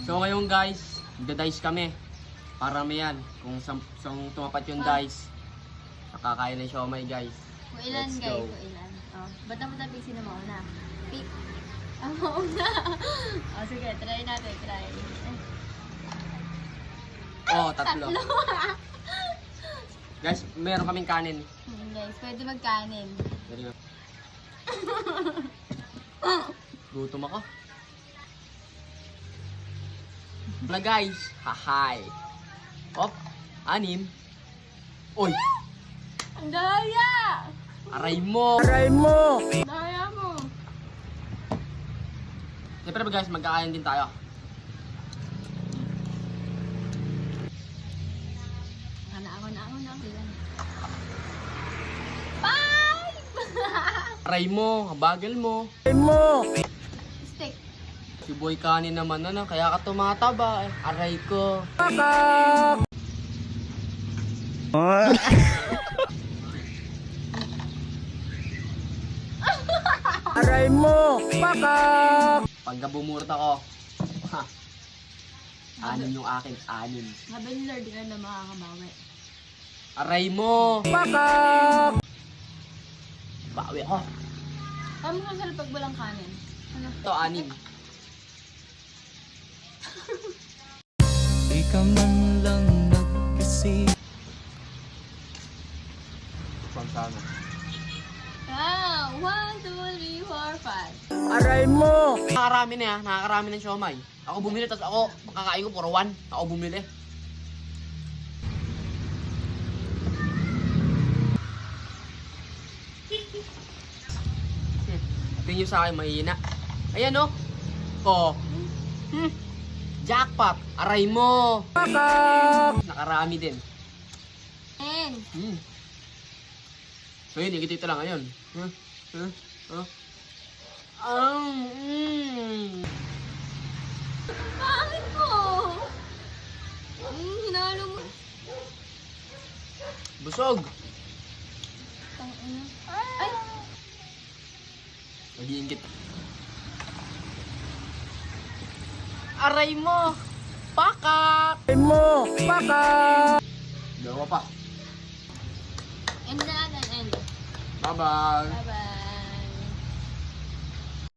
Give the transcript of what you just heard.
So ngayon guys, magda-dice kami. Para may yan. Kung tumapat yung dice, nakakain ng siomay guys. Kung ilan Let's guys, go. kung ilan. Oh, ba't naman natin sino mauna? Pick. Ang mauna. Oh, sige, try natin, try. Oh, tatlo. Guys, meron kaming kanin. Guys, pwede magkanin. Very good. Gutom ako. Wala guys. Hahay. Op. 6. Oy. Ang daya! Aray mo. Daya mo. Siyempre ba guys, magkakain din tayo. Ako na. Five! Aray mo. Bagal mo. Stick. Si boy kanin naman kaya ka tumataba. Aray ko. Aray mo! Pakak! Pagka bumurot ako. Ha. 6 yung akin. 6. Sabi ni Lord na makakabawi. Aray mo. Pakak! Bawi ako. Paano mo masarap pag walang kanin? Ano? Ito 6. Di ka man lang nag-isip. Pansana. Ah, 1, 2, 3, 4, 5. Aray mo! Nakakarami na yan. Nakakarami ng siomay. Ako bumili, tapos ako, makakain ko puro 1. Ako bumili. Tingin nyo sa akin, mahina. Ayan o. Oh. Jackpot. Aray mo. Pakak! Nakarami din. 10. So yun, ikita ito lang ngayon. Bakit mo? Hinalo mo. Busog. Tangina. Ay! Mag-iingit. Aray mo. Pakak. Aray mo! Pakak! Dalawa pa. End na natin, end. Bye-bye. Bye-bye.